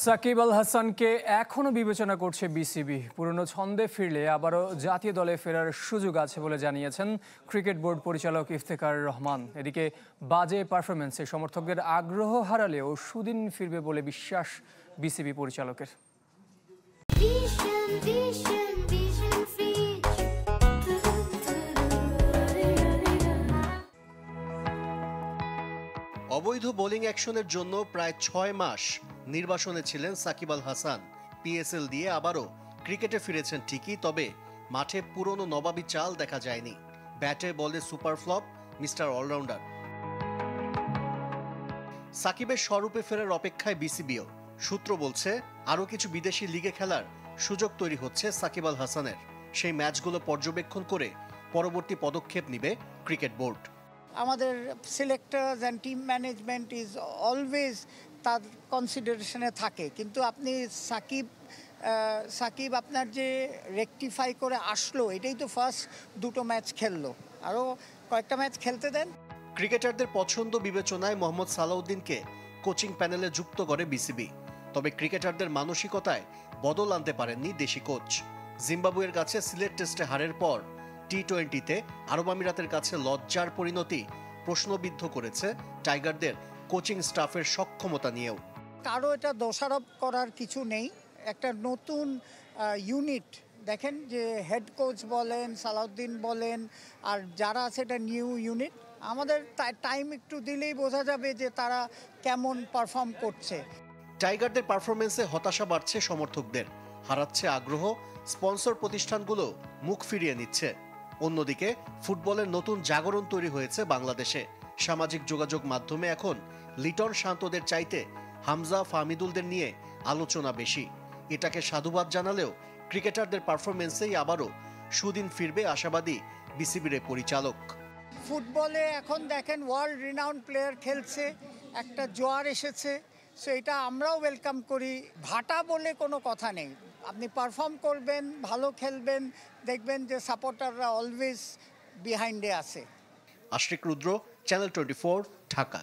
সাকিব আল হাসানকে এখনো বিবেচনা করছে বিসিবি। পুরনো ছন্দে ফিরলে আবারও জাতীয় দলে ফেরার সুযোগ আছে বলে জানিয়েছেন ক্রিকেট বোর্ড পরিচালক ইফতেখার রহমান। এদিকে বাজে পারফরম্যান্সে সমর্থকদের আগ্রহ হারালেও সুদিন ফিরবে বলে বিশ্বাস বিসিবি পরিচালকের। অবৈধ বোলিং অ্যাকশনের জন্য প্রায় 6 মাস নির্বাসনে ছিলেন সাকিব আল হাসান। পিএসএল দিয়ে আবারও ক্রিকেটে ফিরেছেন ঠিকই, তবে মাঠে পুরনো নবাবী চাল দেখা যায়নি। ব্যাটে বলে সুপার ফ্লপ মিস্টার অলরাউন্ডার। সাকিবের স্বরূপে ফেরার অপেক্ষায় বিসিবিও। সূত্র বলছে আরও কিছু বিদেশি লিগে খেলার সুযোগ তৈরি হচ্ছে সাকিব আল হাসানের। সেই ম্যাচগুলো পর্যবেক্ষণ করে পরবর্তী পদক্ষেপ নেবে ক্রিকেট বোর্ড। আমাদের selectors and team management is always তার কনসিডারেশনে থাকে, কিন্তু আপনি সাকিব আপনার যে রেকটিফাই করে আসলো, এটাই তো ফার্স্ট দুটো ম্যাচ খেললো, আরও কয়েকটা ম্যাচ খেলতে দেন। ক্রিকেটারদের পছন্দ বিবেচনায় মোহাম্মদ সালাউদ্দিনকে কোচিং প্যানেলে যুক্ত করে বিসিবি। তবে ক্রিকেটারদের মানসিকতায় বদল আনতে পারেননি দেশি কোচ। জিম্বাবুয়ের কাছে সিলেট টেস্টে হারের পর টি-20তে আরব আমিরাতের কাছে লজ্জার পরিণতি প্রশ্নবিদ্ধ করেছে টাইগারদের কোচিং স্টাফের সক্ষমতা নিয়েও। কারো এটা দোষারোপ করার কিছু নেই। একটা নতুন ইউনিট দেখেন, যে হেড কোচ বলেন, সালাউদ্দিন বলেন, আর যারা আছে এটা নিউ ইউনিট। আমাদের টাইম একটু দিলেই বোঝা যাবে যে তারা কেমন পারফর্ম করছে। টাইগারদের পারফরমেন্সে হতাশা বাড়ছে সমর্থকদের, হারাচ্ছে আগ্রহ, স্পন্সর প্রতিষ্ঠানগুলো মুখ ফিরিয়ে নিচ্ছে। অন্যদিকে ফুটবলের নতুন জাগরণ তৈরি হয়েছে বাংলাদেশে। সামাজিক যোগাযোগ মাধ্যমে এখন লিটন শান্তদের চাইতে হামজা ফাহমিদুলদের নিয়ে আলোচনা বেশি। এটাকে সাধুবাদ জানালেও ক্রিকেটারদের পারফরমেন্সেই আবারও সুদিন ফিরবে আশাবাদী বিসিবির পরিচালক। ফুটবলে এখন দেখেন ওয়ার্ল্ড রিনাউন্ড প্লেয়ার খেলছে, একটা জোয়ার এসেছে, সো এটা আমরাও ওয়েলকাম করি। ভাটা বলে কোনো কথা নেই, আপনি পারফর্ম করবেন, ভালো খেলবেন, দেখবেন যে সাপোর্টাররা অলওয়েজ বিহাইন্ডে আছে। আশরিক রুদ্র, চ্যানেল 24, ঢাকা।